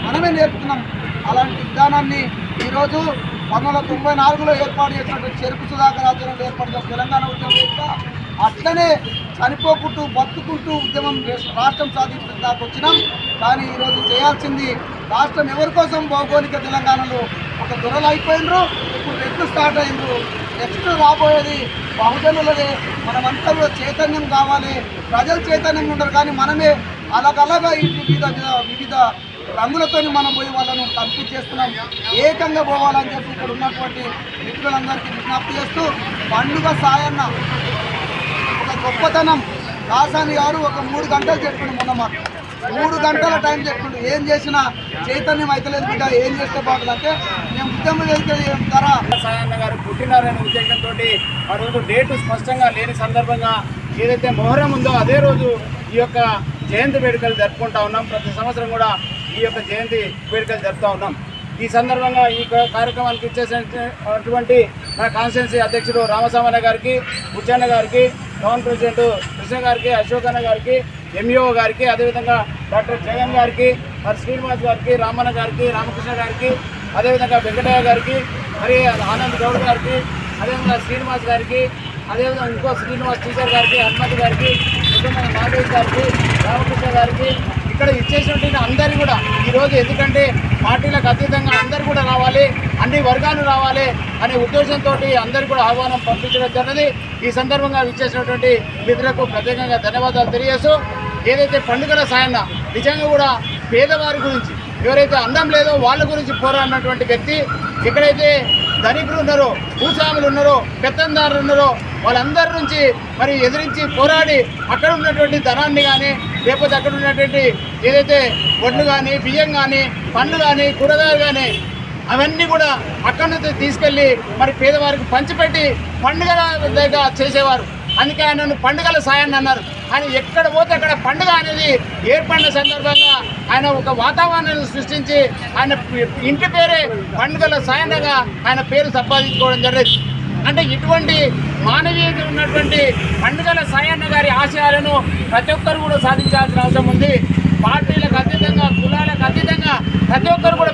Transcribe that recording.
మనమే నేర్పుతున్నాం. అలాంటి విధానాన్ని ఈరోజు 1994లో ఏర్పాటు చేసినటువంటి చెరుకు సుధాకర్ ఆధ్వర్యంలో ఏర్పాటు చేసిన తెలంగాణ ఉద్యమం యొక్క అట్లనే చనిపోకుంటూ బతుకుంటూ ఉద్యమం రాష్ట్రం సాధించడం దాకా వచ్చినాం. కానీ ఈరోజు చేయాల్సింది రాష్ట్రం ఎవరి కోసం భౌగోళిక తెలంగాణలో ఒక దొరలు అయిపోయినరు, ఇప్పుడు రెట్లు స్టార్ట్ అయినరు. నెక్స్ట్ రాబోయేది బహుజనులదే. మనమంతా కూడా చైతన్యం కావాలి. ప్రజలు చైతన్యంగా ఉంటారు కానీ మనమే అలగలగా ఈ వివిధ రంగులతో మనం పోయి వాళ్ళను కంప్లీట్ చేస్తున్నాం. ఏకంగా పోవాలని చెప్పి ఇక్కడ ఉన్నటువంటి మిత్రులందరికీ విజ్ఞప్తి చేస్తూ, పండుగ సాయన్న ఒక గొప్పతనం కాసాని గారు ఒక 3 గంటలు చెప్పిండు. మొన్న మాకు 3 గంటల టైం చెప్పిండు. ఏం చేసినా చైతన్యం అయితలేదు బిడ్డ, ఏం చేస్తే బాగుంటుంది అంటే మేము ఉద్యమం చేసే ధర సాయన్న గారు పుట్టినారనే ఉద్దేశంతో ఆ రోజు డేటు స్పష్టంగా లేని సందర్భంగా ఏదైతే మొహరం ఉందో అదే రోజు ఈ యొక్క జయంతి వేడుకలు జరుపుకుంటా ఉన్నాం. ప్రతి సంవత్సరం కూడా ఈ యొక్క జయంతి వేడుకలు జరుపుతూ ఉన్నాం. ఈ సందర్భంగా ఈ కార్యక్రమానికి ఇచ్చేసినటువంటి మన కాన్స్టిట్యున్సీ అధ్యక్షుడు రామసామన్న గారికి, బుచ్చన్న గారికి, టౌన్ ప్రెసిడెంట్ కృష్ణ గారికి, అశోక్ అన్న గారికి, ఎంఈఓ గారికి, అదేవిధంగా డాక్టర్ జగన్ గారికి, మరి శ్రీనివాస్ గారికి, రామన్న గారికి, రామకృష్ణ గారికి, అదేవిధంగా వెంకటయ్య గారికి, మరి ఆనంద్ గౌడ్ గారికి, అదేవిధంగా శ్రీనివాస్ గారికి, అదేవిధంగా ఇంకో శ్రీనివాస్ టీచర్ గారికి, హనుమతి గారికి, నాగేష్ గారికి, రామకృష్ణ గారికి, ఇక్కడ ఇచ్చేసినటువంటి అందరూ కూడా ఈరోజు ఎందుకంటే పార్టీలకు అతీతంగా అందరూ కూడా రావాలి, అన్ని వర్గాలు రావాలి అనే ఉద్దేశంతో అందరూ కూడా ఆహ్వానం పంపించడం జరిగింది. ఈ సందర్భంగా ఇచ్చేసినటువంటి మిత్రులకు ప్రత్యేకంగా ధన్యవాదాలు తెలియజేస్తూ, ఏదైతే పండుగల సాయన్న నిజంగా కూడా పేదవారి గురించి, ఎవరైతే అందం లేదో వాళ్ళ గురించి పోరాడినటువంటి వ్యక్తి, ఎక్కడైతే ధనికులు ఉన్నారో, భూస్వాములు ఉన్నారో, పెత్తందారులు ఉన్నారో వాళ్ళందరి నుంచి మరి ఎదిరించి పోరాడి అక్కడ ఉన్నటువంటి ధనాన్ని కానీ, లేకపోతే అక్కడ ఉన్నటువంటి ఏదైతే వడ్లు కానీ, బియ్యం కానీ, పండ్లు కానీ, కూరగాయలు కానీ అవన్నీ కూడా అక్కడి నుంచి తీసుకెళ్ళి మరి పేదవారికి పంచిపెట్టి పండుగగా చేసేవారు. అందుకే ఆయనను పండుగల సాయాన్ని అన్నారు. ఆయన ఎక్కడ పోతే అక్కడ పండుగ అనేది ఏర్పడిన సందర్భంగా ఆయన ఒక వాతావరణాన్ని సృష్టించి ఆయన ఇంటి పేరే పండుగల సాయన్నగా ఆయన పేరు సంపాదించుకోవడం జరిగింది. అంటే ఇటువంటి మానవీయత ఉన్నటువంటి పండుగల సాయన్న గారి ఆశయాలను ప్రతి ఒక్కరు కూడా సాధించాల్సిన అవసరం ఉంది. పార్టీలకు అతీతంగా, కులాలకు అతీతంగా ప్రతి ఒక్కరు కూడా